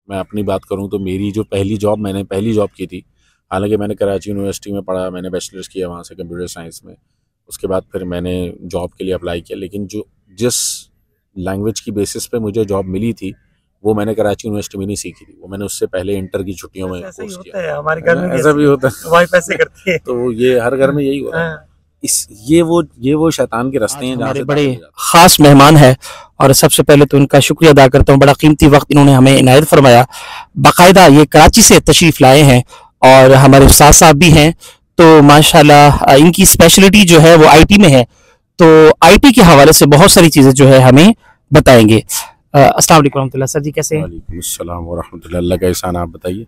मैं अपनी बात करूं तो मेरी जो मैंने पहली जॉब की थी, हालांकि मैंने कराची यूनिवर्सिटी में पढ़ा, मैंने बैचलर्स किया वहाँ से कंप्यूटर साइंस में। उसके बाद फिर मैंने जॉब के लिए अप्लाई किया, लेकिन जिस लैंग्वेज की बेसिस पे मुझे जॉब मिली थी वो मैंने कराची यूनिवर्सिटी में नहीं सीखी थी, वो मैंने उससे पहले इंटर की छुट्टियों में कोर्स किया। हमारे घर में ऐसा भी होता है, वाई पैसे करती है, तो ये हर घर में यही हो रहा है। ये वो शैतान के रास्ते हैं। हमारे बड़े खास मेहमान है और सबसे पहले तो उनका शुक्रिया अदा करता हूँ, बड़ा कीमती वक्त इन्होंने हमें इनायत फरमाया। बाकायदा ये कराची से तशरीफ़ लाए हैं और हमारे उस्ताद साहब भी हैं, तो माशाल्लाह इनकी स्पेशलिटी जो है वो आईटी में है, तो आईटी के हवाले से बहुत सारी चीज़ें जो है हमें बताएंगे। अस्सलाम वालेकुम रहमतुल्लाह। सर जी कैसे हैं? वालेकुम अस्सलाम व रहमतुल्लाह। अल्लाह का एहसान, आप बताइए।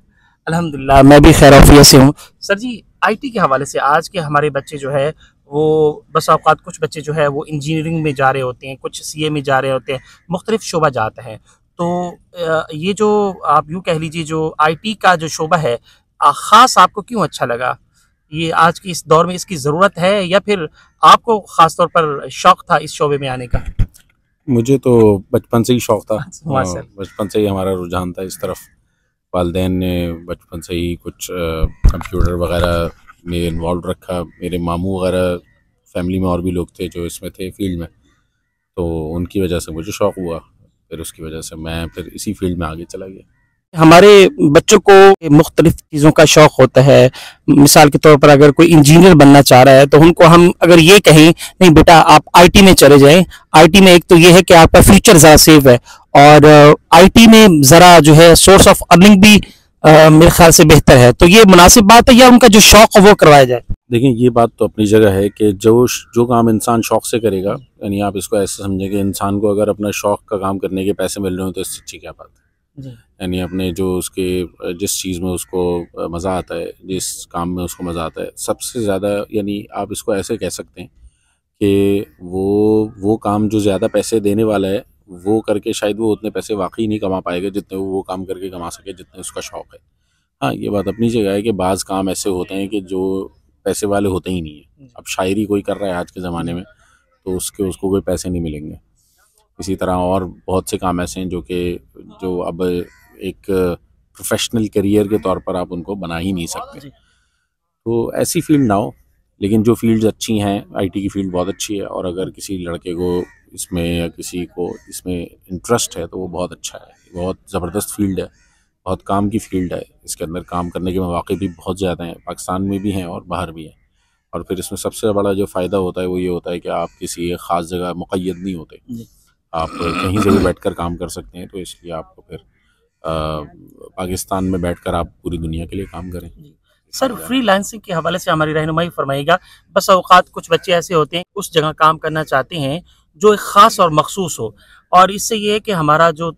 अल्हम्दुलिल्लाह मैं भी खैर आफियत से हूँ। सर जी आईटी के हवाले से आज के हमारे बच्चे जो है वो बस औकात कुछ बच्चे जो है वो इंजीनियरिंग में जा रहे होते हैं, कुछ सीए में जा रहे होते हैं, मुख्तलिफ शोबा जाता है। तो ये जो आप यूँ कह लीजिए जो आईटी का जो शोबा है ख़ास आपको क्यों अच्छा लगा? ये आज की इस दौर में इसकी ज़रूरत है या फिर आपको ख़ास तौर पर शौक़ था इस शोबे में आने का? मुझे तो बचपन से ही शौक़ था, अच्छा, बचपन से ही हमारा रुझान था इस तरफ। वालिदैन ने बचपन से ही कुछ कंप्यूटर वगैरह में इन्वॉल्व रखा। मेरे मामू वगैरह फैमिली में और भी लोग थे जो इसमें थे फील्ड में, तो उनकी वजह से मुझे शौक़ हुआ, फिर उसकी वजह से मैं फिर इसी फील्ड में आगे चला गया। हमारे बच्चों को मुख्तलिफ चीज़ों का शौक़ होता है। मिसाल के तौर पर अगर कोई इंजीनियर बनना चाह रहा है तो उनको हम अगर ये कहें नहीं बेटा आप आईटी में चले जाएं, आईटी में एक तो ये है कि आपका फ्यूचर ज़रा सेफ है और आईटी में ज़रा जो है सोर्स ऑफ अर्निंग भी मेरे ख्याल से बेहतर है, तो ये मुनासिब बात है या उनका जो शौक़ है वो करवाया जाए? देखिए ये बात तो अपनी जगह है कि जो काम इंसान शौक़ से करेगा, यानी आप इसको ऐसे समझें कि इंसान को अगर अपना शौक़ का काम करने के पैसे मिल रहे हो तो इससे अच्छी क्या बात है। यानी अपने जो उसके जिस चीज़ में उसको मज़ा आता है, जिस काम में उसको मज़ा आता है सबसे ज़्यादा, यानी आप इसको ऐसे कह सकते हैं कि वो काम जो ज़्यादा पैसे देने वाला है वो करके शायद वो उतने पैसे वाकई नहीं कमा पाएगा जितने वो काम करके कमा सके जितने उसका शौक़ है। हाँ, ये बात अपनी जगह है कि बाज़ काम ऐसे होते हैं कि जो पैसे वाले होते ही नहीं है। अब शायरी कोई कर रहा है आज के ज़माने में तो उसको कोई पैसे नहीं मिलेंगे। इसी तरह और बहुत से काम ऐसे हैं जो अब एक प्रोफेशनल करियर के तौर पर आप उनको बना ही नहीं सकते। तो ऐसी फील्ड ना हो, लेकिन जो फील्ड्स अच्छी हैं, आईटी की फील्ड बहुत अच्छी है और अगर किसी लड़के को इसमें या किसी को इसमें इंटरेस्ट है तो वो बहुत अच्छा है। बहुत ज़बरदस्त फील्ड है, बहुत काम की फील्ड है। इसके अंदर काम करने के मौके भी बहुत ज़्यादा हैं, पाकिस्तान में भी हैं और बाहर भी हैं। और फिर इसमें सबसे बड़ा जो फ़ायदा होता है वो ये होता है कि आप किसी एक ख़ास जगह मुक़य्यद नहीं होते, आप कहीं से भी बैठकर काम कर सकते हैं। तो इसलिए आपको फिर पाकिस्तान में बैठकर आप पूरी दुनिया के लिए काम करें। सर फ्रीलांसिंग के हवाले से हमारी रहनुमाई फरमाइएगा। बस औकात कुछ बच्चे ऐसे होते हैं उस जगह काम करना चाहते हैं जो एक ख़ास और मखसूस हो, और इससे ये है कि हमारा जो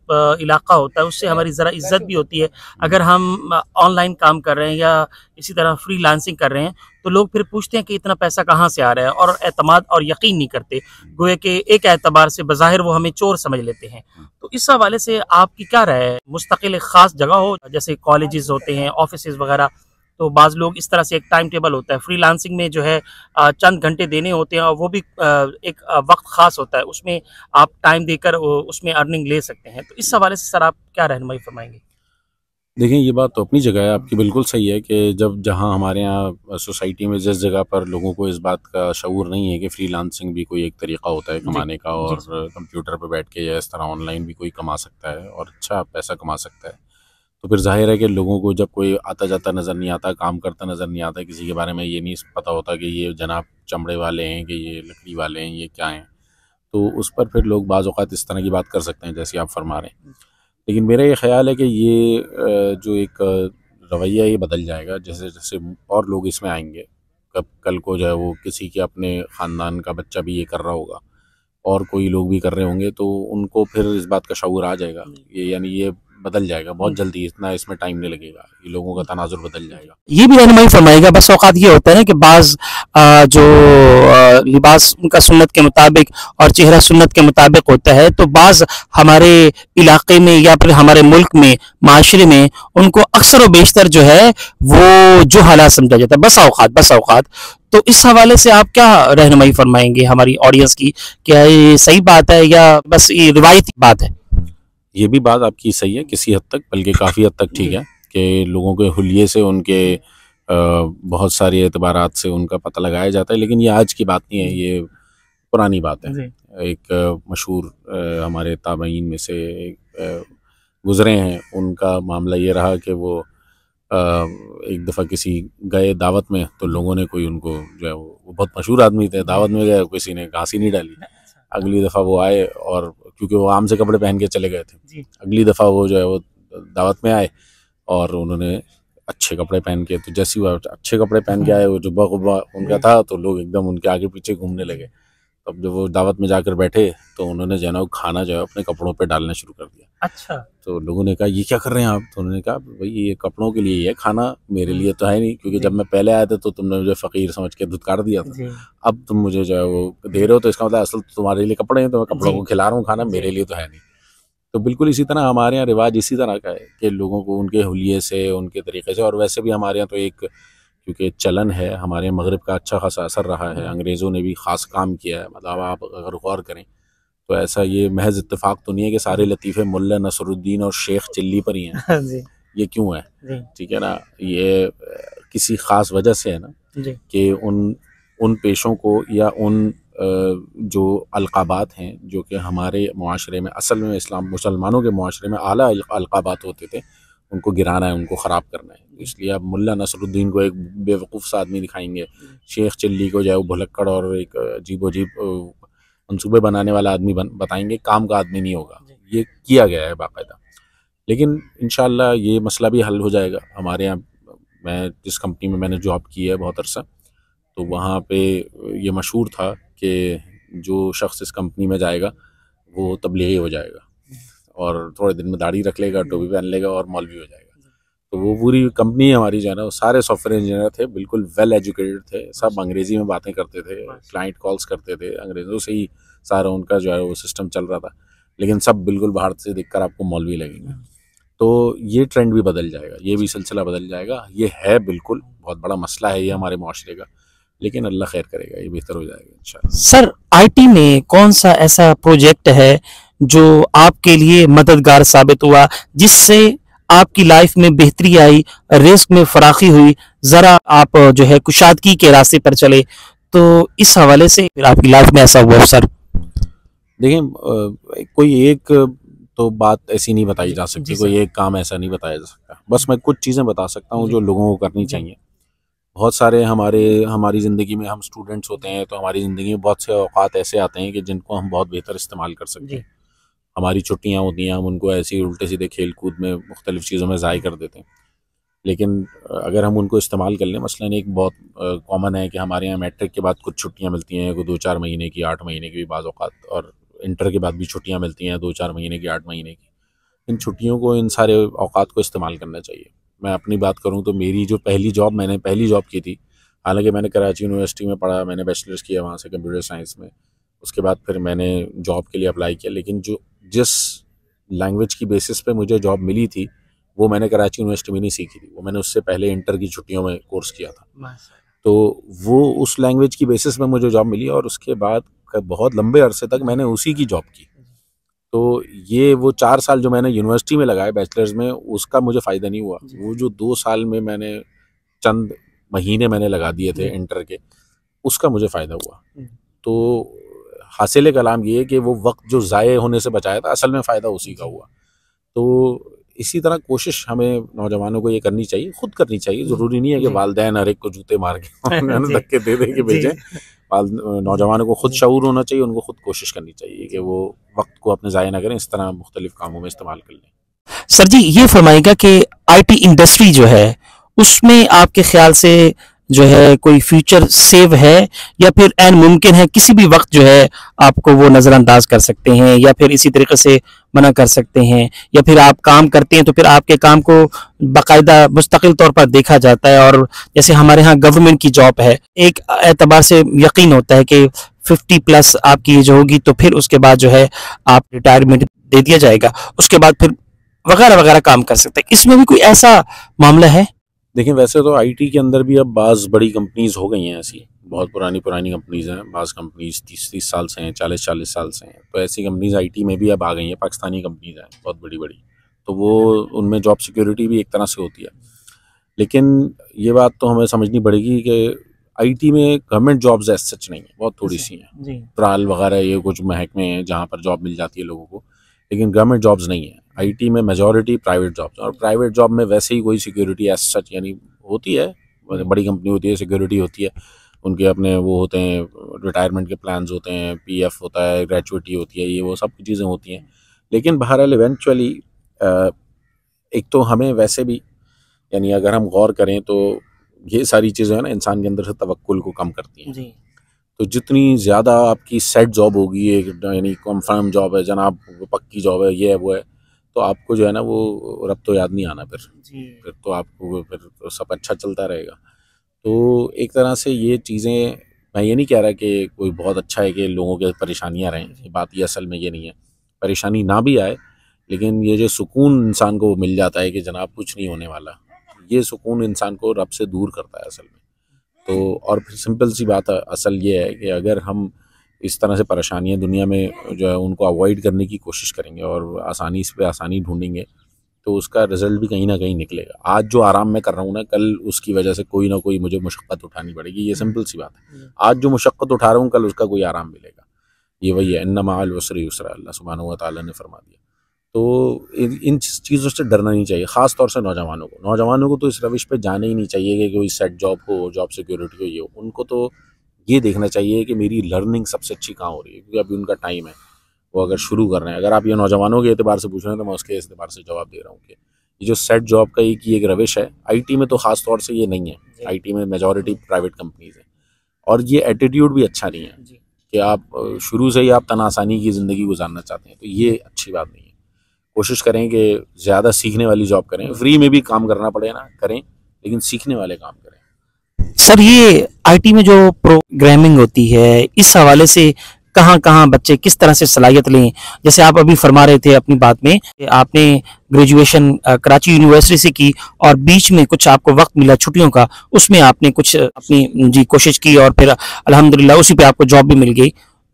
इलाका होता है उससे हमारी ज़रा इज़्ज़त भी होती है। अगर हम ऑनलाइन काम कर रहे हैं या इसी तरह फ्रीलांसिंग कर रहे हैं तो लोग फिर पूछते हैं कि इतना पैसा कहाँ से आ रहा है, और एतमाद और यकीन नहीं करते, गोया कि एक एतबार से बज़ाहिर वो हमें चोर समझ लेते हैं। तो इस हवाले से आपकी क्या राय है? मुस्तकिल एक ख़ास जगह हो जैसे कॉलेजेस होते हैं, ऑफिसेज़ वगैरह, तो बाज़ लोग इस तरह से एक टाइम टेबल होता है। फ्रीलांसिंग में जो है चंद घंटे देने होते हैं और वो भी एक वक्त ख़ास होता है, उसमें आप टाइम देकर उसमें अर्निंग ले सकते हैं। तो इस हवाले से सर आप क्या रहनुमाई फरमाएंगे? देखें ये बात तो अपनी जगह है, आपकी बिल्कुल सही है कि जहाँ हमारे यहाँ सोसाइटी में जिस जगह पर लोगों को इस बात का शऊर नहीं है कि फ्रीलांसिंग भी कोई एक तरीक़ा होता है कमाने का, और कंप्यूटर पर बैठ के या इस तरह ऑनलाइन भी कोई कमा सकता है और अच्छा पैसा कमा सकता है, तो फिर जाहिर है कि लोगों को जब कोई आता जाता नज़र नहीं आता, काम करता नज़र नहीं आता, किसी के बारे में ये नहीं पता होता कि ये जनाब चमड़े वाले हैं कि ये लकड़ी वाले हैं, ये क्या हैं, तो उस पर फिर लोग बाज़ औक़ात इस तरह की बात कर सकते हैं जैसे आप फरमा रहे हैं। लेकिन मेरा ये ख़्याल है कि ये जो एक रवैया ये बदल जाएगा जैसे जैसे और लोग इसमें आएंगे। कल को जो है वो किसी के अपने ख़ानदान का बच्चा भी ये कर रहा होगा और कोई लोग भी कर रहे होंगे, तो उनको फिर इस बात का शऊर आ जाएगा। यानी ये बदल जाएगा बहुत जल्दी, इतना इसमें टाइम नहीं लगेगा, ये लोगों का तनाजुर बदल जाएगा। ये भी रहनुमाई फरमाएगा। बस औकात ये होता है ना कि बाज़ जो लिबास उनका सुन्नत के मुताबिक और चेहरा सुन्नत के मुताबिक होता है, तो बाज़ हमारे इलाके में या फिर हमारे मुल्क में, माशरे में उनको अक्सर व बेशतर जो है वो जो हालात समझा जाता है, बस औकात। तो इस हवाले से आप क्या रहनुमाई फरमाएंगे हमारी ऑडियंस की? क्या ये सही बात है या बस ये रिवायती बात है? ये भी बात आपकी सही है किसी हद तक, बल्कि काफ़ी हद तक ठीक है कि लोगों के हुलिये से, उनके बहुत सारी एतबारात से उनका पता लगाया जाता है। लेकिन ये आज की बात नहीं है, ये पुरानी बात है। एक मशहूर हमारे ताबईन में से एक गुज़रे हैं, उनका मामला ये रहा कि वो एक दफ़ा किसी गए दावत में, तो लोगों ने कोई उनको जो है वो बहुत मशहूर आदमी थे, दावत में गए, किसी ने घासी नहीं डाली। अगली दफ़ा वो आए, और क्योंकि वो आम से कपड़े पहन के चले गए थे, अगली दफ़ा वो जो है वो दावत में आए और उन्होंने अच्छे कपड़े पहन के, तो जैसे वो अच्छे कपड़े पहन के आए, वो जुब्बा गुब्बा उनका था, तो लोग एकदम उनके आगे पीछे घूमने लगे। तब जब वो दावत में जाकर बैठे तो उन्होंने जो है ना वो खाना जो है अपने कपड़ों पे डालना शुरू कर दिया। अच्छा। तो लोगों ने कहा ये क्या कर रहे हैं आप? तो उन्होंने कहा भाई ये कपड़ों के लिए ही है, खाना मेरे लिए तो है नहीं, क्योंकि जब मैं पहले आया था तो तुमने मुझे फ़कीर समझ के धुतकार दिया था, अब तुम मुझे जो है वो दे रहे हो, तो इसका मतलब असल तुम्हारे लिए कपड़े हैं, तो मैं कपड़ों को खिला रहा हूँ, खाना मेरे लिए तो है नहीं। तो बिल्कुल इसी तरह हमारे यहाँ रिवाज इसी तरह का है कि लोगों को उनके हुलिये से, उनके तरीके से, और वैसे भी हमारे यहाँ तो एक क्योंकि चलन है, हमारे मगरिब का अच्छा खासा असर रहा है, अंग्रेज़ों ने भी ख़ास काम किया है। मतलब आप अगर गौर करें तो ऐसा ये महज इत्तेफाक तो नहीं है कि सारे लतीफ़े मुल्ला नसरुद्दीन और शेख चिल्ली पर ही हैं। ये क्यों है? ठीक है ना, ये किसी ख़ास वजह से है ना कि उन पेशों को या उन जो अलक़ाबात हैं जो कि हमारे मुआशरे में, असल में इस्लाम मुसलमानों के मुआशरे में आला अलक़ाबात होते थे, उनको गिराना है, उनको ख़राब करना है। इसलिए आप मुल्ला नसरुद्दीन को एक बेवकूफ़ सा आदमी दिखाएंगे, शेख चिल्ली को जो है वो भुलक्कड़ और एक अजीब मंसूबे बनाने वाला आदमी बताएंगे, काम का आदमी नहीं होगा। ये किया गया है बाकायदा। लेकिन इंशाअल्लाह ये मसला भी हल हो जाएगा। हमारे यहाँ, मैं जिस कंपनी में मैंने जॉब की है बहुत अरसा, तो वहाँ पे ये मशहूर था कि जो शख्स इस कंपनी में जाएगा वो तबलीगी हो जाएगा और थोड़े दिन में दाढ़ी रख लेगा, टोपी पहन लेगा और मौलवी हो जाएगा। तो वो पूरी कंपनी हमारी जो है ना, वो सारे सॉफ्टवेयर इंजीनियर थे, बिल्कुल वेल एजुकेटेड थे, सब अंग्रेज़ी में बातें करते थे, क्लाइंट कॉल्स करते थे, अंग्रेज़ों से ही सारा उनका जो है वो सिस्टम चल रहा था। लेकिन सब बिल्कुल बाहर से देखकर आपको मौलवी लगेंगे। तो ये ट्रेंड भी बदल जाएगा, ये भी सिलसिला बदल जाएगा। ये है बिल्कुल बहुत बड़ा मसला है ये हमारे मुआशरे का, लेकिन अल्लाह खैर करेगा, ये बेहतर हो जाएगा इंशाअल्लाह। सर, आईटी में कौन सा ऐसा प्रोजेक्ट है जो आपके लिए मददगार साबित हुआ, जिससे आपकी लाइफ में बेहतरी आई, रिस्क में फराखी हुई, ज़रा आप जो है कुशादगी के रास्ते पर चले, तो इस हवाले से फिर आपकी लाइफ में ऐसा हुआ सर? देखिए, कोई एक तो बात ऐसी नहीं बताई जा सकती, कोई एक काम ऐसा नहीं बताया जा सकता। बस मैं कुछ चीज़ें बता सकता हूँ जो लोगों को करनी चाहिए। बहुत सारे हमारी ज़िंदगी में, हम स्टूडेंट्स होते हैं तो हमारी ज़िंदगी में बहुत से औकात ऐसे आते हैं कि जिनको हम बहुत बेहतर इस्तेमाल कर सकते हैं। हमारी छुट्टियाँ होती हैं, हम उनको ऐसे ही उल्टे सीधे खेल कूद में, मुख्तलिफ़ चीज़ों में ज़ाय कर देते हैं। लेकिन अगर हम उनको इस्तेमाल कर लें, मसलन एक बहुत कॉमन है कि हमारे यहाँ मैट्रिक के बाद कुछ छुट्टियाँ मिलती हैं, कोई 2-4 महीने की, 8 महीने की भी बाज़ औक़ात, और इंटर के बाद भी छुट्टियाँ मिलती हैं 2-4 महीने की, 8 महीने की। इन छुट्टियों को, इन सारे औक़ात को इस्तेमाल करना चाहिए। मैं अपनी बात करूँ तो मेरी जो मैंने पहली जॉब की थी, हालांकि मैंने कराची यूनिवर्सिटी में पढ़ा, मैंने बैचलर्स किया वहाँ से कंप्यूटर साइंस में। उसके बाद फिर मैंने जॉब के लिए अप्लाई किया, लेकिन जिस लैंग्वेज की बेसिस पे मुझे जॉब मिली थी वो मैंने कराची यूनिवर्सिटी में नहीं सीखी थी, वो मैंने उससे पहले इंटर की छुट्टियों में कोर्स किया था। तो वो उस लैंग्वेज की बेसिस पे मुझे जॉब मिली, और उसके बाद बहुत लंबे अरसे तक मैंने उसी की जॉब की। तो ये वो 4 साल जो मैंने यूनिवर्सिटी में लगाए बैचलर्स में, उसका मुझे फ़ायदा नहीं हुआ। वो जो 2 साल में मैंने चंद महीने मैंने लगा दिए थे इंटर के, उसका मुझे फ़ायदा हुआ। तो हासिल कलाम ये है कि वो वक्त जो ज़ाये होने से बचाया था, असल में फ़ायदा उसी का हुआ। तो इसी तरह कोशिश हमें नौजवानों को ये करनी चाहिए, खुद करनी चाहिए। ज़रूरी नहीं है कि वालिदैन हर एक को जूते मार के धक्के दे दे के भेजें। नौजवानों को खुद शऊर होना चाहिए, उनको खुद कोशिश करनी चाहिए कि वो वक्त को अपने ज़ाया ना करें, इस तरह मुख्तलिफ कामों में इस्तेमाल कर लें। सर जी, ये फरमाइएगा कि आईटी इंडस्ट्री जो है उसमें आपके ख्याल से जो है कोई फ्यूचर सेव है, या फिर ऐन मुमकिन है किसी भी वक्त जो है आपको वो नज़रअंदाज कर सकते हैं, या फिर इसी तरीके से मना कर सकते हैं, या फिर आप काम करते हैं तो फिर आपके काम को बाकायदा मुस्तकिल तौर पर देखा जाता है, और जैसे हमारे यहाँ गवर्नमेंट की जॉब है, एक एतबार से यकीन होता है कि 50+ आपकी एज होगी तो फिर उसके बाद जो है आप रिटायरमेंट दे दिया जाएगा, उसके बाद फिर वगैरह वगैरह काम कर सकते हैं। इसमें भी कोई ऐसा मामला है? देखिए वैसे तो आईटी के अंदर भी अब बाज़ बड़ी कंपनीज हो गई हैं, ऐसी बहुत पुरानी पुरानी कंपनीज हैं, बाज़ कंपनीज 30-30 साल से हैं, 40-40 साल से हैं। तो ऐसी कंपनीज आईटी में भी अब आ गई हैं, पाकिस्तानी कंपनीज हैं बहुत बड़ी बड़ी। तो वो उनमें जॉब सिक्योरिटी भी एक तरह से होती है। लेकिन ये बात तो हमें समझनी पड़ेगी कि आईटी में गवर्नमेंट जॉब्स ऐसे सच नहीं है, बहुत थोड़ी सी हैं। ट्रायल वगैरह ये कुछ महकमे हैं जहाँ पर जॉब मिल जाती है लोगों को, लेकिन गवर्नमेंट जॉब्स नहीं है। आईटी में मेजॉरिटी प्राइवेट जॉब्स, और प्राइवेट जॉब में वैसे ही कोई सिक्योरिटी एज सच यानी होती है, बड़ी कंपनी होती है, सिक्योरिटी होती है, उनके अपने वो होते हैं, रिटायरमेंट के प्लान्स होते हैं, पीएफ होता है, ग्रेचुइटी होती है, ये वो सब चीज़ें होती हैं। लेकिन बहरहाल इवेंचुअली एक तो हमें वैसे भी यानी अगर हम गौर करें तो ये सारी चीज़ें हैं ना इंसान के अंदर से तवक्कुल को कम करती हैं। जी। तो जितनी ज़्यादा आपकी सेट जॉब होगी, एक यानी कंफर्म जॉब है जनाब, पक्की जॉब है, ये है वो है, तो आपको जो है ना वो रब तो याद नहीं आना फिर तो आपको फिर तो सब अच्छा चलता रहेगा। तो एक तरह से ये चीज़ें, मैं ये नहीं कह रहा कि कोई बहुत अच्छा है कि लोगों के परेशानियाँ रहें, ये बात ये असल में ये नहीं है, परेशानी ना भी आए, लेकिन ये जो सुकून इंसान को मिल जाता है कि जनाब कुछ नहीं होने वाला, ये सुकून इंसान को रब से दूर करता है असल में। तो और फिर सिंपल सी बात है, असल ये है कि अगर हम इस तरह से परेशानियां दुनिया में जो है उनको अवॉइड करने की कोशिश करेंगे और आसानी से आसानी ढूंढेंगे, तो उसका रिजल्ट भी कहीं ना कहीं निकलेगा। आज जो आराम मैं कर रहा हूँ ना, कल उसकी वजह से कोई ना कोई मुझे मुशक्क़त उठानी पड़ेगी, ये सिंपल सी बात है। आज जो मुशक्क़त उठा रहा हूँ, कल उसका कोई आराम मिलेगा। ये वही है, इन्ना मअल उसरि युस्रा, अल्लाह सुब्हानहू व तआला ने फरमा दिया। तो इन चीज़ों से डरना नहीं चाहिए, ख़ास तौर से नौजवानों को तो इस रविश पे जाना ही नहीं चाहिए कि कोई सेट जॉब हो, जॉब सिक्योरिटी हो, ये हो। उनको तो ये देखना चाहिए कि मेरी लर्निंग सबसे अच्छी कहाँ हो रही है, क्योंकि अभी उनका टाइम है, वो अगर शुरू कर रहे हैं। अगर आप ये नौजवानों के एतबार से पूछ रहे हैं तो मैं उसके एतबार से जवाब दे रहा हूँ कि ये जो सेट जॉब का एक रविश है, आईटी में तो ख़ास तौर से ये नहीं है। आईटी में मेजॉरिटी प्राइवेट कंपनीज है, और ये एटीट्यूड भी अच्छा नहीं है कि आप शुरू से ही आप तनासानी की ज़िंदगी गुजारना चाहते हैं, तो ये अच्छी बात नहीं है। कोशिश करें कि ज़्यादा सीखने वाली जॉब करें, फ्री में भी काम करना पड़े ना करें, लेकिन सीखने वाले काम करें। सर, ये आईटी में जो प्रोग्रामिंग होती है, इस हवाले से कहाँ कहाँ बच्चे किस तरह से सलाहियत लें? जैसे आप अभी फरमा रहे थे अपनी बात में कि आपने ग्रेजुएशन कराची यूनिवर्सिटी से की और बीच में कुछ आपको वक्त मिला छुट्टियों का, उसमें आपने कुछ अपनी जी कोशिश की और फिर अल्हम्दुलिल्लाह उसी पे आपको जॉब भी मिल गई।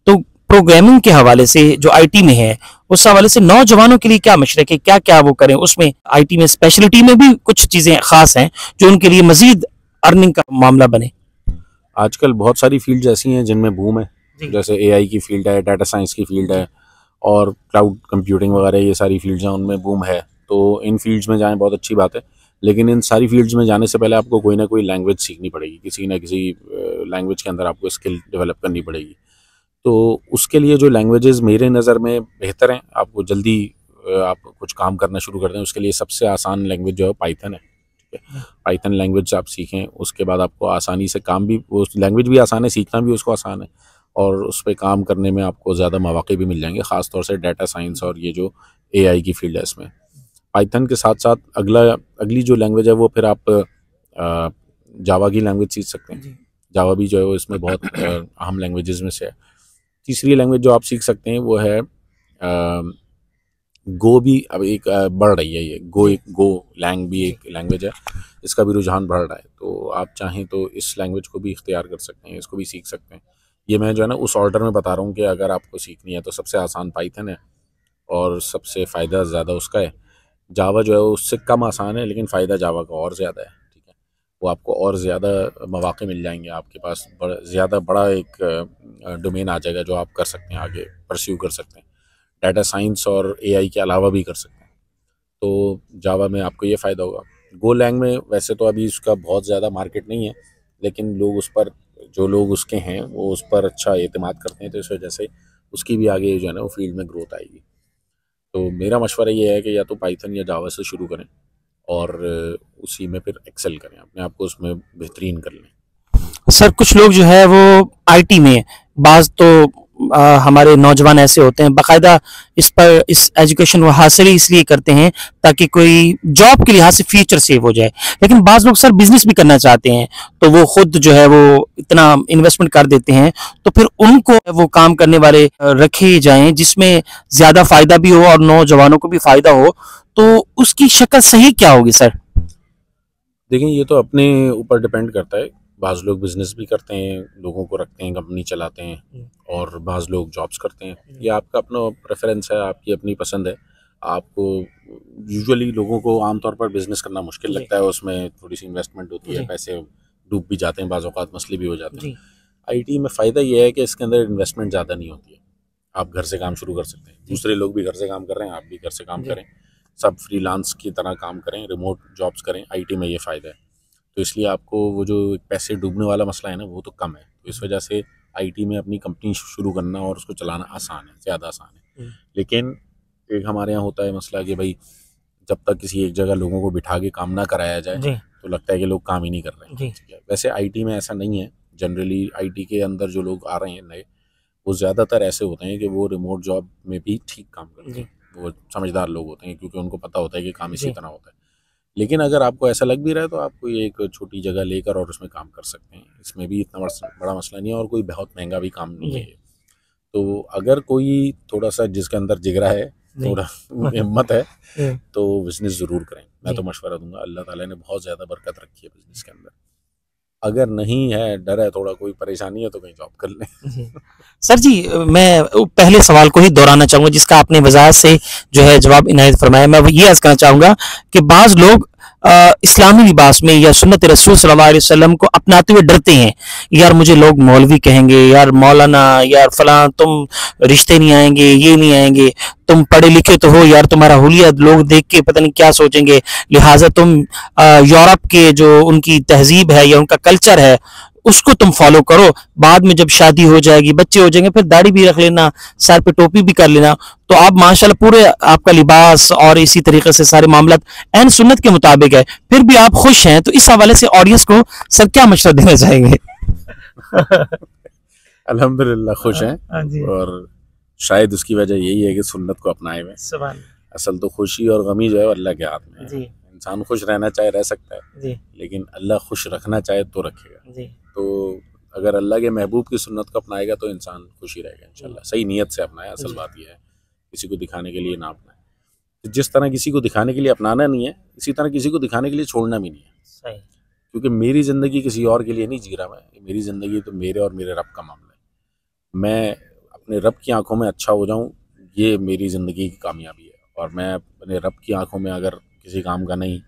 तो प्रोग्रामिंग के हवाले से जो आईटी में है, उस हवाले से नौजवानों के लिए क्या मशरक है, क्या क्या वो करें? उसमें आईटी में स्पेशलिटी में भी कुछ चीज़ें खास हैं जो उनके लिए मजीद अर्निंग का मामला बने। आजकल बहुत सारी फील्ड्स ऐसी हैं जिनमें बूम है, जैसे एआई की फील्ड है, डाटा साइंस की फील्ड है, और क्लाउड कंप्यूटिंग वगैरह, ये सारी फील्ड्स हैं, उनमें बूम है। तो इन फील्ड्स में जाएं, बहुत अच्छी बात है। लेकिन इन सारी फील्ड्स में जाने से पहले आपको कोई ना कोई लैंग्वेज सीखनी पड़ेगी, किसी ना किसी लैंग्वेज के अंदर आपको स्किल डेवलप करनी पड़ेगी। तो उसके लिए जो लैंग्वेजेस मेरे नज़र में बेहतर हैं, आपको जल्दी आप कुछ काम करना शुरू कर दें, उसके लिए सबसे आसान लैंग्वेज जो है पाइथन है। ठीक है, पाइथन लैंग्वेज आप सीखें, उसके बाद आपको आसानी से काम भी, वो लैंग्वेज भी आसान है, सीखना भी उसको आसान है, और उस पर काम करने में आपको ज़्यादा मौक़े भी मिल जाएंगे, ख़ास तौर से डाटा साइंस और ये जो एआई की फील्ड है इसमें। पाइथन के साथ साथ अगली जो लैंग्वेज है वो फिर आप जावा की लैंग्वेज सीख सकते हैं। जावा भी जो है वो इसमें बहुत अहम लैंग्वेजेस में से है। तीसरी लैंग्वेज जो आप सीख सकते हैं वो है गो, भी अब एक बढ़ रही है, ये गो लैंग भी एक लैंग्वेज है, इसका भी रुझान बढ़ रहा है। तो आप चाहें तो इस लैंग्वेज को भी इख्तियार कर सकते हैं, इसको भी सीख सकते हैं। ये मैं जो है ना उस ऑर्डर में बता रहा हूँ कि अगर आपको सीखनी है तो सबसे आसान पाइथन है और सबसे फ़ायदा ज़्यादा उसका है। जावा जो है उससे कम आसान है, लेकिन फ़ायदा जावा का और ज़्यादा है। ठीक है, वो आपको और ज़्यादा मौक़े मिल जाएंगे, आपके पास ज़्यादा बड़ा एक डोमेन आ जाएगा जो आप कर सकते हैं, आगे परस्यू कर सकते हैं, डाटा साइंस और एआई के अलावा भी कर सकते हैं। तो जावा में आपको ये फ़ायदा होगा। गो लैंग में वैसे तो अभी उसका बहुत ज़्यादा मार्केट नहीं है, लेकिन लोग उस पर, जो लोग उसके हैं वो उस पर अच्छा एतमाद करते हैं, तो इस वजह से उसकी भी आगे जो है ना वो फील्ड में ग्रोथ आएगी। तो मेरा मशवरा ये है कि या तो पाइथन या जावा से शुरू करें और उसी में फिर एक्सेल करें, अपने आप को उसमें बेहतरीन कर लें। सर, कुछ लोग जो है वो आईटी में, बाज तो हमारे नौजवान ऐसे होते हैं बाकायदा इस एजुकेशन वो हासिल इसलिए करते हैं ताकि कोई जॉब के लिहाज से फ्यूचर सेव हो जाए, लेकिन बाज लोग सर बिजनेस भी करना चाहते हैं, तो वो खुद जो है वो इतना इन्वेस्टमेंट कर देते हैं, तो फिर उनको वो काम करने वाले रखे जाएं जिसमें ज्यादा फायदा भी हो और नौजवानों को भी फायदा हो, तो उसकी शक्ल सही क्या होगी सर? देखिए ये तो अपने ऊपर डिपेंड करता है। बाज़ लोग बिज़नेस भी करते हैं, लोगों को रखते हैं, कंपनी चलाते हैं, और बाज़ लोग जॉब्स करते हैं। ये आपका अपना प्रेफ़रेंस है, आपकी अपनी पसंद है। आपको यूजुअली लोगों को आमतौर पर बिज़नेस करना मुश्किल लगता है, उसमें थोड़ी-सी इन्वेस्टमेंट होती है, पैसे डूब भी जाते हैं, बाज़ औक़ात मसले भी हो जाते हैं। आईटी में फ़ायदा ये है कि इसके अंदर इन्वेस्टमेंट ज़्यादा नहीं होती है। आप घर से काम शुरू कर सकते हैं, दूसरे लोग भी घर से काम कर रहे हैं, आप भी घर से काम करें, सब फ्रीलांस की तरह काम करें, रिमोट जॉब्स करें। आईटी में ये फ़ायदा है। तो इसलिए आपको वो जो पैसे डूबने वाला मसला है ना, वो तो कम है। तो इस वजह से आईटी में अपनी कंपनी शुरू करना और उसको चलाना आसान है, ज़्यादा आसान है। लेकिन एक हमारे यहाँ होता है मसला कि भाई जब तक किसी एक जगह लोगों को बिठा के काम ना कराया जाए तो लगता है कि लोग काम ही नहीं कर रहे हैं। वैसे आईटी में ऐसा नहीं है। जनरली आईटी के अंदर जो लोग आ रहे हैं नए, वो ज़्यादातर ऐसे होते हैं कि वो रिमोट जॉब में भी ठीक काम करते हैं। वो समझदार लोग होते हैं, क्योंकि उनको पता होता है कि काम इसी तरह होता है। लेकिन अगर आपको ऐसा लग भी रहा है तो आप कोई एक छोटी जगह लेकर और उसमें काम कर सकते हैं। इसमें भी इतना बड़ा मसला नहीं है, और कोई बहुत महंगा भी काम नहीं है। तो अगर कोई थोड़ा सा जिसके अंदर जिगरा है, थोड़ा हिम्मत है, तो बिजनेस ज़रूर करें। मैं तो मशवरा दूंगा। अल्लाह ताला ने बहुत ज़्यादा बरकत रखी है बिजनेस के अंदर। अगर नहीं है, डर है, थोड़ा कोई परेशानी है, तो कहीं जॉब कर लें। सर जी, मैं पहले सवाल को ही दोहराना चाहूँगा जिसका आपने वज़ाहत से जो है जवाब इनायत फरमाया। मैं ये अर्ज़ करना चाहूँगा कि बाज़ लोग इस्लामी लिबास में या सुन्नत रसूल सल्लल्लाहु अलैहि वसल्लम को अपनाते हुए डरते हैं। यार मुझे लोग मौलवी कहेंगे, यार मौलाना, यार फलां, तुम रिश्ते नहीं आएंगे, ये नहीं आएंगे, तुम पढ़े लिखे तो हो यार, तुम्हारा हुलिया लोग देख के पता नहीं क्या सोचेंगे, लिहाजा तुम यूरोप के जो उनकी तहजीब है या उनका कल्चर है उसको तुम फॉलो करो। बाद में जब शादी हो जाएगी, बच्चे हो जाएंगे, फिर दाढ़ी भी रख लेना, सर पे टोपी भी कर लेना। तो आप माशाल्लाह पूरे आपका लिबास और इसी तरीके से सारे मामला एन सुन्नत के मुताबिक है, फिर भी आप खुश हैं। तो इस हवाले से ऑडियंस को सर क्या मशवरा देना चाहेंगे? अल्हम्दुलिल्लाह खुश हैं, और शायद उसकी वजह यही है कि सुन्नत को अपनाए हुए। असल तो खुशी और गमी जो है अल्लाह के हाथ में है। इंसान खुश रहना चाहे रह सकता है, लेकिन अल्लाह खुश रखना चाहे तो रखेगा। तो अगर अल्लाह के महबूब की सुन्नत को अपनाएगा तो इंसान खुश ही रहेगा इंशाल्लाह। सही नीयत से अपनाए, असल बात यह है, किसी को दिखाने के लिए ना अपनाए। तो जिस तरह किसी को दिखाने के लिए अपनाना नहीं है, इसी तरह किसी को दिखाने के लिए छोड़ना भी नहीं है। क्योंकि मेरी ज़िंदगी किसी और के लिए नहीं जी रहा मैं। मेरी ज़िंदगी तो मेरे और मेरे रब का मामला है। मैं अपने रब की आंखों में अच्छा हो जाऊं, ये मेरी ज़िंदगी की कामयाबी है। और मैं अपने रब की आंखों में अगर किसी काम का नहीं,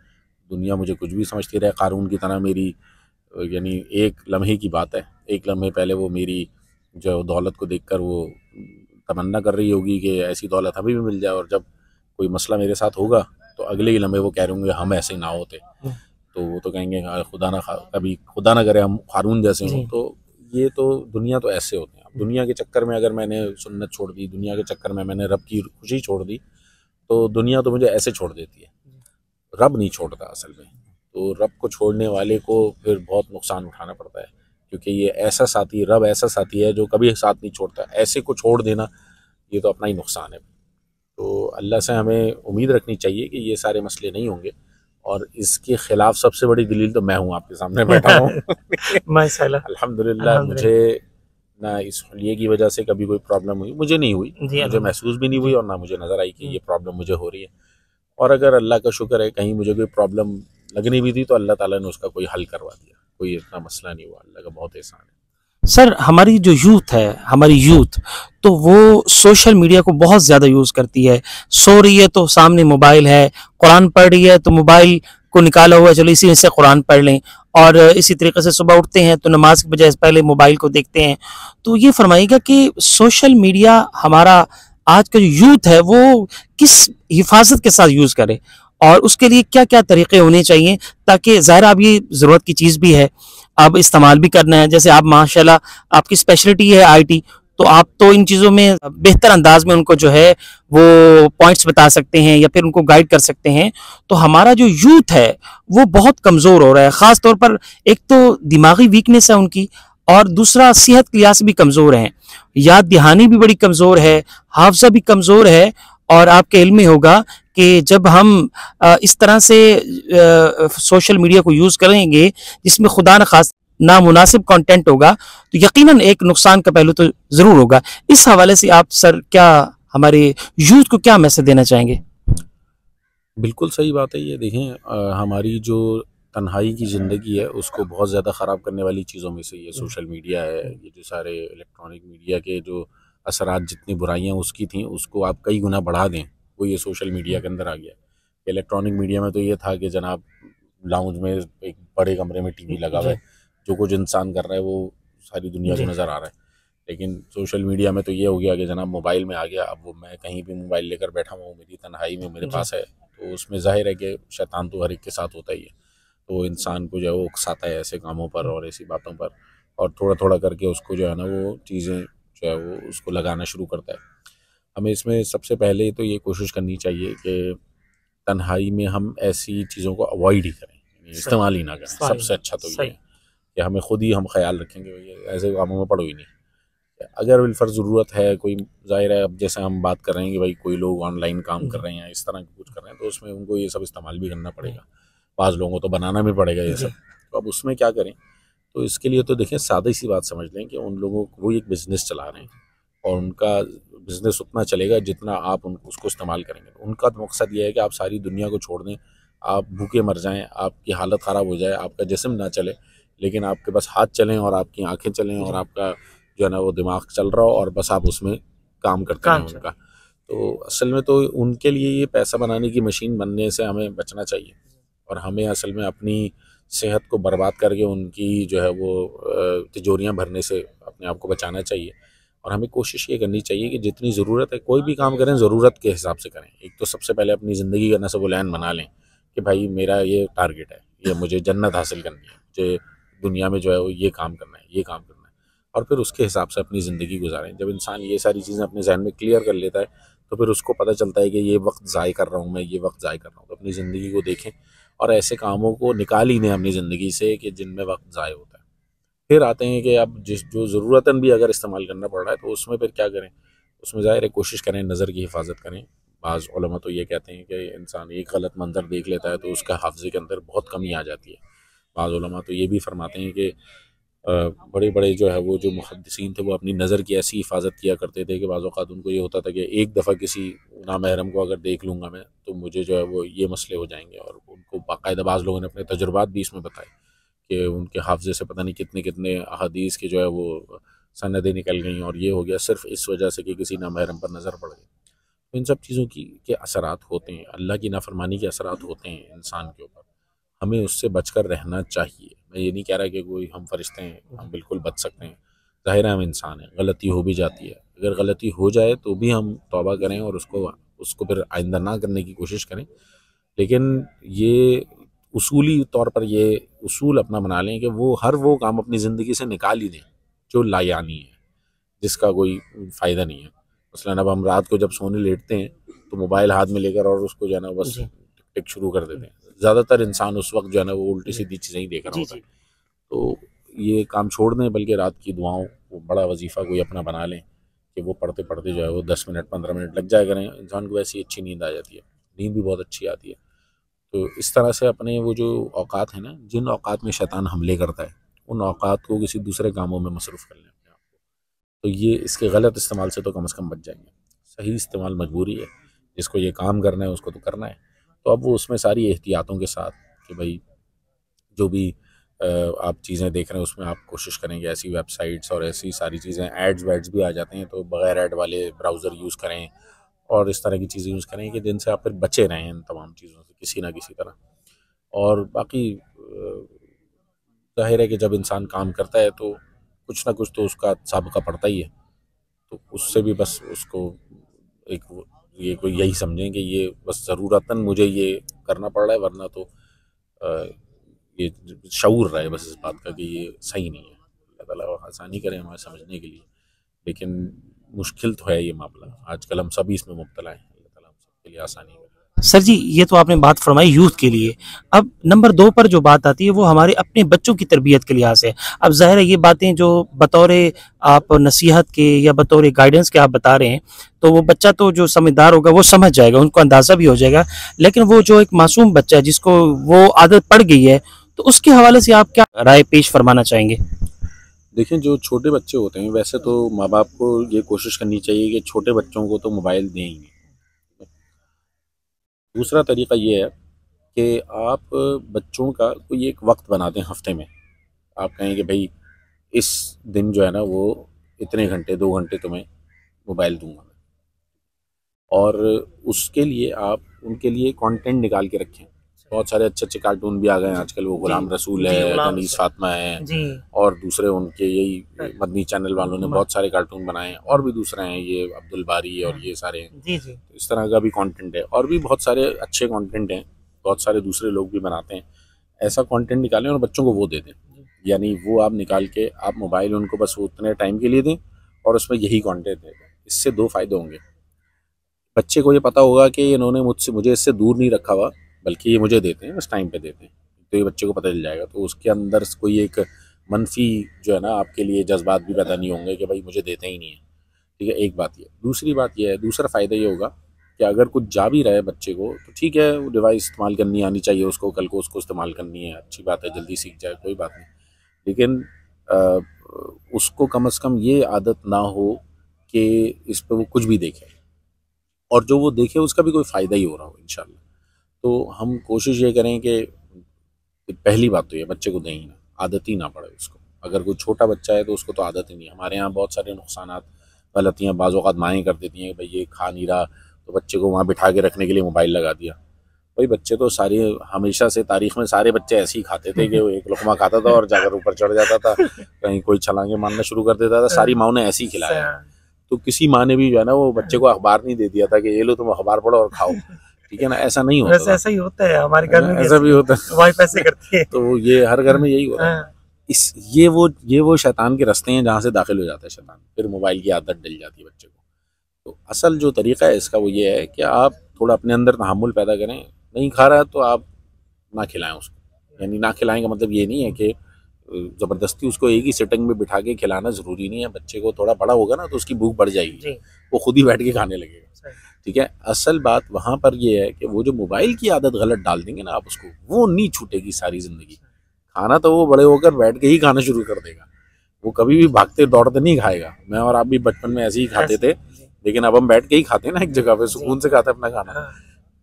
दुनिया मुझे कुछ भी समझती रहे, कारून की तरह मेरी, यानी एक लम्हे की बात है, एक लम्हे पहले वो मेरी जो दौलत को देखकर वो तमन्ना कर रही होगी कि ऐसी दौलत हमें भी मिल जाए, और जब कोई मसला मेरे साथ होगा तो अगले ही लम्हे वो कह रहे होंगे हम ऐसे ना होते। तो वो तो कहेंगे कभी खुदा ना करे हम कारून जैसे हों। तो ये तो दुनिया तो ऐसे होते हैं। अब दुनिया के चक्कर में अगर मैंने सुन्नत छोड़ दी, दुनिया के चक्कर में मैंने रब की खुशी छोड़ दी, तो दुनिया तो मुझे ऐसे छोड़ देती है, रब नहीं छोड़ता असल में। तो रब को छोड़ने वाले को फिर बहुत नुकसान उठाना पड़ता है, क्योंकि ये ऐसा साथी, रब ऐसा साथी है जो कभी साथ नहीं छोड़ता। ऐसे को छोड़ देना ये तो अपना ही नुकसान है। तो अल्लाह से हमें उम्मीद रखनी चाहिए कि ये सारे मसले नहीं होंगे, और इसके खिलाफ सबसे बड़ी दलील तो मैं हूँ, आपके सामने बैठा हूँ। अल्हम्दुलिल्लाह मुझे ना इस हुलिये की वजह से कभी कोई प्रॉब्लम हुई, मुझे नहीं हुई, मुझे महसूस भी नहीं हुई, और ना मुझे नज़र आई कि ये प्रॉब्लम मुझे हो रही है। और अगर अल्लाह का शुक्र है कहीं मुझे कोई प्रॉब्लम लगनी भी थी तो अल्लाह ताला ने उसका कोई हल करवा दिया, कोई इतना मसला नहीं हुआ। अल्लाह का बहुत एहसान है। सर हमारी जो यूथ है, हमारी यूथ तो वो सोशल मीडिया को बहुत ज़्यादा यूज़ करती है। सो रही है तो सामने मोबाइल है, कुरान पढ़ रही है तो मोबाइल को निकाला हुआ, चलो इसी में से कुरान पढ़ लें, और इसी तरीके से सुबह उठते हैं तो नमाज के बजाय पहले मोबाइल को देखते हैं। तो ये फरमाइएगा कि सोशल मीडिया हमारा आज का जो यूथ है वो किस हिफाजत के साथ यूज़ करे, और उसके लिए क्या क्या तरीके होने चाहिए, ताकि ज़ाहिर अब ये ज़रूरत की चीज़ भी है, अब इस्तेमाल भी करना है। जैसे आप माशाल्लाह आपकी स्पेशलिटी है आईटी, तो आप तो इन चीज़ों में बेहतर अंदाज में उनको जो है वो पॉइंट्स बता सकते हैं या फिर उनको गाइड कर सकते हैं। तो हमारा जो यूथ है वो बहुत कमज़ोर हो रहा है, ख़ास तौर पर एक तो दिमागी वीकनेस है उनकी, और दूसरा सेहत के लिहाज से भी कमज़ोर हैं, याद दहानी भी बड़ी कमज़ोर है, हाफजा भी कमज़ोर है। और आपके इल्म में होगा कि जब हम इस तरह से सोशल मीडिया को यूज़ करेंगे जिसमें खुदा न खास नामुनासिब कंटेंट होगा, तो यकीनन एक नुकसान का पहलू तो ज़रूर होगा। इस हवाले से आप सर क्या हमारे यूथ को क्या मैसेज देना चाहेंगे? बिल्कुल सही बात है ये। देखें हमारी जो तन्हाई की ज़िंदगी है उसको बहुत ज़्यादा ख़राब करने वाली चीज़ों में से ये सोशल मीडिया है। ये जो सारे इलेक्ट्रॉनिक मीडिया के जो असरात, जितनी बुराइयाँ उसकी थी उसको आप कई गुना बढ़ा दें, वो ये सोशल मीडिया के अंदर आ गया। इलेक्ट्रॉनिक मीडिया में तो ये था कि जनाब लाउंज में एक बड़े कमरे में टीवी लगा हुआ है, जो कुछ इंसान कर रहा है वो सारी दुनिया को नज़र आ रहा है। लेकिन सोशल मीडिया में तो ये हो गया कि जनाब मोबाइल में आ गया, अब वो मैं कहीं भी मोबाइल लेकर बैठा हुआ हूँ, मेरी तन्हाई में मेरे पास है, तो उसमें जाहिर है कि शैतान तो हर एक के साथ होता ही है। तो इंसान को जो है वो उकसाता है ऐसे कामों पर और ऐसी बातों पर, और थोड़ा थोड़ा करके उसको जो है ना वो चीज़ें जो है वो उसको लगाना शुरू करता है। हमें इसमें सबसे पहले तो ये कोशिश करनी चाहिए कि तन्हाई में हम ऐसी चीज़ों को अवॉइड ही करें, इस्तेमाल ही ना करें। सबसे अच्छा तो ये है कि हमें खुद ही हम ख्याल रखेंगे ऐसे कामों में पड़ो ही नहीं। अगर बिलफर्ज ज़रूरत है कोई, ज़ाहिर है अब जैसे हम बात कर रहे हैं कि भाई कोई लोग ऑनलाइन काम कर रहे हैं, इस तरह की कुछ कर रहे हैं, तो उसमें उनको ये सब इस्तेमाल भी करना पड़ेगा, बाज़ लोगों को तो बनाना भी पड़ेगा ये सब। तो अब उसमें क्या करें, तो इसके लिए तो देखें सादी सी बात समझ लें कि उन लोगों को वो एक बिज़नेस चला रहे हैं और उनका बिज़नेस उतना चलेगा जितना आप उसको इस्तेमाल करेंगे। उनका तो मकसद ये है कि आप सारी दुनिया को छोड़ दें, आप भूखे मर जाएं, आपकी हालत ख़राब हो जाए, आपका जिस्म ना चले, लेकिन आपके पास हाथ चलें और आपकी आँखें चलें और आपका जो है ना वो दिमाग चल रहा हो और बस आप उसमें काम करते रहें उनका। तो असल में तो उनके लिए ये पैसा बनाने की मशीन बनने से हमें बचना चाहिए और हमें असल में अपनी सेहत को बर्बाद करके उनकी जो है वो तिजोरियाँ भरने से अपने आप को बचाना चाहिए। और हमें कोशिश ये करनी चाहिए कि जितनी ज़रूरत है कोई भी काम करें ज़रूरत के हिसाब से करें। एक तो सबसे पहले अपनी ज़िंदगी का नस्ब उलैन बना लें कि भाई मेरा ये टारगेट है, ये मुझे जन्नत हासिल करनी है, मुझे दुनिया में जो है वो ये काम करना है, ये काम करना है, और फिर उसके हिसाब से अपनी ज़िंदगी गुजारें। जब इंसान ये सारी चीज़ें अपने जहन में क्लियर कर लेता है तो फिर उसको पता चलता है कि ये वक्त ज़ाय कर रहा हूँ मैं, ये वक्त ज़ाय कर रहा हूँ। तो अपनी ज़िंदगी को देखें और ऐसे कामों को निकाल ही दें अपनी ज़िंदगी से कि जिनमें वक्त ज़ाय होता है। फिर आते हैं कि अब जिस जो ज़रूरतन भी अगर इस्तेमाल करना पड़ रहा है तो उसमें फिर क्या करें, उसमें ज़ाहिर है कोशिश करें नज़र की हिफाजत करें। बाज़ उलमा तो ये कहते हैं कि इंसान एक गलत मंज़र देख लेता है तो उसका हाफ़्ज़े के अंदर बहुत कमी आ जाती है। बाज़ उलमा तो ये भी फरमाते हैं कि बड़े बड़े जो है वो जो मुहद्दिसीन थे वो अपनी नज़र की ऐसी हिफाजत किया करते थे कि बाज़ औक़ात उनको ये होता था कि एक दफ़ा किसी नामहरम को अगर देख लूँगा मैं तो मुझे जो है वो ये मसले हो जाएंगे। और उनको बाकायदा बाज़ लोगों ने अपने तजुर्बात भी इसमें बताए कि उनके हाफ़्ज़े से पता नहीं कितने कितने अहादीस के जो है वो सनदें निकल गई और ये हो गया सिर्फ इस वजह से कि किसी नामहरम पर नज़र पड़ गई। तो इन सब चीज़ों की के असरात होते हैं, अल्लाह की नाफरमानी के असरात होते हैं इंसान के ऊपर, हमें उससे बचकर रहना चाहिए। मैं ये नहीं कह रहा कि कोई हम फरिश्ते हैं, हम बिल्कुल बच सकते हैं, ज़ाहिर है हम इंसान हैं, गलती हो भी जाती है। अगर गलती हो जाए तो भी हम तौबा करें और उसको फिर आइंदा ना करने की कोशिश करें। लेकिन ये उसूली तौर पर ये उसूल अपना बना लें कि वो काम अपनी ज़िंदगी से निकाल ही दें जो लायानी है, जिसका कोई फ़ायदा नहीं है। मसलन अब हम रात को जब सोने लेटते हैं तो मोबाइल हाथ में लेकर और उसको जो है ना बस टिक टिक शुरू कर देते हैं। ज़्यादातर इंसान उस वक्त जो है ना वो उल्टी सीधी चीज़ें ही देख रहा होता है। तो ये काम छोड़ दें, बल्कि रात की दुआओं को बड़ा वजीफ़ा कोई अपना बना लें कि वो पढ़ते पढ़ते जो है वो 10 मिनट 15 मिनट लग जाया करें। इंसान को वैसी अच्छी नींद आ जाती है, नींद भी बहुत अच्छी आती है। तो इस तरह से अपने वो जो औकात है ना, जिन औकात में शैतान हमले करता है उन औकात को किसी दूसरे कामों में मसरूफ़ कर लें अपने आप को। तो ये इसके गलत इस्तेमाल से तो कम से कम बच जाएंगे। सही इस्तेमाल मजबूरी है, जिसको ये काम करना है उसको तो करना है। तो अब वो उसमें सारी एहतियातों के साथ कि भाई जो भी आप चीज़ें देख रहे हैं उसमें आप कोशिश करें कि ऐसी वेबसाइट्स और ऐसी सारी चीज़ें एड्स वैड्स भी आ जाते हैं तो बगैर ऐड वाले ब्राउज़र यूज़ करें और इस तरह की चीज़ें यूज़ करें कि जिनसे आप फिर बचे रहें इन तमाम चीज़ों से किसी ना किसी तरह। और बाकी ज़ाहिर है कि जब इंसान काम करता है तो कुछ ना कुछ तो उसका साबिक़ा पड़ता ही है। तो उससे भी बस उसको एक ये कोई यही समझें कि ये बस ज़रूरतन मुझे ये करना पड़ रहा है, वरना तो ये शऊर रहे बस इस बात का कि ये सही नहीं है। अल्लाह ताला आसानी करे हमारे समझने के लिए, लेकिन मुश्किल तो है ये मामला। आजकल हम सभी इसमें मुब्तला हैं। अल्लाह ताला हम सबके लिए आसानी करे। सर जी, ये तो आपने बात फरमाई यूथ के लिए। अब नंबर 2 पर जो बात आती है वो हमारे अपने बच्चों की तरबियत के लिहाज से। अब ज़ाहिर है ये बातें जो बतौर आप नसीहत के या बतौर गाइडेंस के आप बता रहे हैं, तो वो बच्चा तो जो समझदार होगा वो समझ जाएगा, उनको अंदाज़ा भी हो जाएगा। लेकिन वो जो एक मासूम बच्चा है जिसको वो आदत पड़ गई है, तो उसके हवाले से आप क्या राय पेश फरमाना चाहेंगे? देखिए जो छोटे बच्चे होते हैं वैसे तो माँ बाप को ये कोशिश करनी चाहिए कि छोटे बच्चों को तो मोबाइल दें ही नहीं। दूसरा तरीका ये है कि आप बच्चों का कोई एक वक्त बना दें हफ्ते में। आप कहें कि भाई इस दिन जो है ना वो इतने घंटे 2 घंटे तुम्हें मोबाइल दूंगा, और उसके लिए आप उनके लिए कंटेंट निकाल के रखें। बहुत सारे अच्छे अच्छे कार्टून भी आ गए हैं आजकल, वो गुलाम रसूल है, अनीस फातिमा है, और दूसरे उनके यही मदनी चैनल वालों ने बहुत सारे कार्टून बनाए हैं, और भी दूसरे हैं ये अब्दुल बारी और ये सारे हैं। तो इस तरह का भी कंटेंट है, और भी बहुत सारे अच्छे कंटेंट हैं, बहुत सारे दूसरे लोग भी बनाते हैं। ऐसा कंटेंट निकालें और बच्चों को वो दे दें, यानी वो आप निकाल के आप मोबाइल उनको बस उतने टाइम के लिए दें और उसमें यही कंटेंट दे दें। इससे 2 फायदे होंगे। बच्चे को ये पता होगा कि इन्होंने मुझे इससे दूर नहीं रखा हुआ, बल्कि ये मुझे देते हैं, बस टाइम पे देते हैं, तो ये बच्चे को पता चल जाएगा। तो उसके अंदर कोई एक मनफी जो है ना आपके लिए जज्बात भी पैदा नहीं होंगे कि भाई मुझे देते ही नहीं है। ठीक है, एक बात ये। दूसरी बात ये है, दूसरा फ़ायदा ये होगा कि अगर कुछ जा भी रहा है बच्चे को तो ठीक है, वो डिवाइस इस्तेमाल करनी आनी चाहिए उसको, कल को उसको इस्तेमाल करनी है, अच्छी बात है, जल्दी सीख जाए, कोई बात नहीं। लेकिन उसको कम से कम ये आदत ना हो कि इस पर वो कुछ भी देखे, और जो वो देखे उसका भी कोई फ़ायदा ही हो रहा हो इंशाल्लाह। तो हम कोशिश ये करें कि पहली बात तो ये बच्चे को दें ही ना, आदत ही ना पड़े उसको। अगर कोई छोटा बच्चा है तो उसको तो आदत ही नहीं है। हमारे यहाँ बहुत सारे नुकसानात, गलतियाँ बाज़ औक़ात माएँ कर देती हैं, भाई ये खा नहीं रहा तो बच्चे को वहाँ बिठा के रखने के लिए मोबाइल लगा दिया। भाई बच्चे तो सारे हमेशा से तारीख में सारे बच्चे ऐसे ही खाते थे कि वो एक लुकमा खाता था और जाकर ऊपर चढ़ जाता था, कहीं कोई छलांगे मारना शुरू कर देता था। सारी माँ ने ऐसे ही खिलाया। तो किसी माँ ने भी जो है ना वो बच्चे को अखबार नहीं दे दिया था कि ये लो तुम अखबार पढ़ो और खाओ, ठीक है ना, ऐसा नहीं होता। वैसे ऐसा ही होता है हमारे घर में, ऐसा भी होता है, वाइफ ऐसे करती है। तो ये हर घर में यही हो रहा है। ये वो शैतान के रास्ते हैं जहाँ से दाखिल हो जाता है शैतान, फिर मोबाइल की आदत डल जाती है बच्चे को। तो असल जो तरीका है इसका वो ये है कि आप थोड़ा अपने अंदर तहम्मुल पैदा करें। नहीं खा रहा तो आप ना खिलाएं उसको, यानी ना खिलाएं का मतलब ये नहीं है कि ज़बरदस्ती उसको एक ही सिटिंग में बिठा के खिलाना ज़रूरी नहीं है। बच्चे को थोड़ा बड़ा होगा ना तो उसकी भूख बढ़ जाएगी, वो खुद ही बैठ के खाने लगेगा, ठीक है। असल बात वहाँ पर ये है कि वो जो मोबाइल की आदत गलत डाल देंगे ना आप उसको, वो नहीं छूटेगी सारी ज़िंदगी। खाना तो वो बड़े होकर बैठ के ही खाना शुरू कर देगा, वो कभी भी भागते दौड़ते नहीं खाएगा। मैं और आप भी बचपन में ऐसे ही खाते थे, लेकिन अब हम बैठ के ही खाते हैं ना, एक जगह पे सुकून से खाते अपना खाना।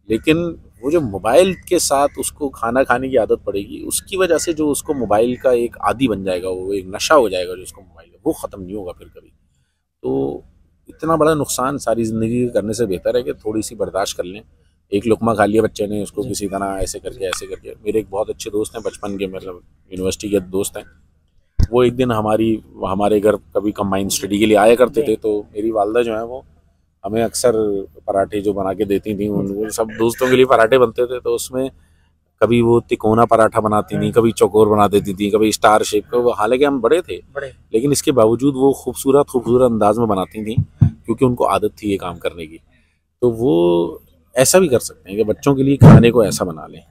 लेकिन वो जो मोबाइल के साथ उसको खाना खाने की आदत पड़ेगी, उसकी वजह से जो उसको मोबाइल का एक आदी बन जाएगा, वो एक नशा हो जाएगा जो उसको मोबाइल का, वो ख़त्म नहीं होगा फिर कभी। तो इतना बड़ा नुकसान सारी ज़िंदगी करने से बेहतर है कि थोड़ी सी बर्दाश्त कर लें। एक लुकमा खा लिया बच्चे ने, उसको किसी तरह ऐसे करके। मेरे एक बहुत अच्छे दोस्त हैं बचपन के, मतलब यूनिवर्सिटी के दोस्त हैं, वो एक दिन हमारे घर कभी कंबाइंड स्टडी के लिए आया करते थे। तो मेरी वालदा जो है वो हमें अक्सर पराठे जो बना के देती थी, उन सब दोस्तों के लिए पराठे बनते थे, तो उसमें कभी वो तिकोना पराठा बनाती थी, कभी चौकोर बना देती थी, कभी स्टार शेप का। हालांकि हम बड़े थे लेकिन इसके बावजूद वो खूबसूरत अंदाज में बनाती थी, क्योंकि उनको आदत थी ये काम करने की। तो वो ऐसा भी कर सकते हैं कि बच्चों के लिए खाने को ऐसा बना लें।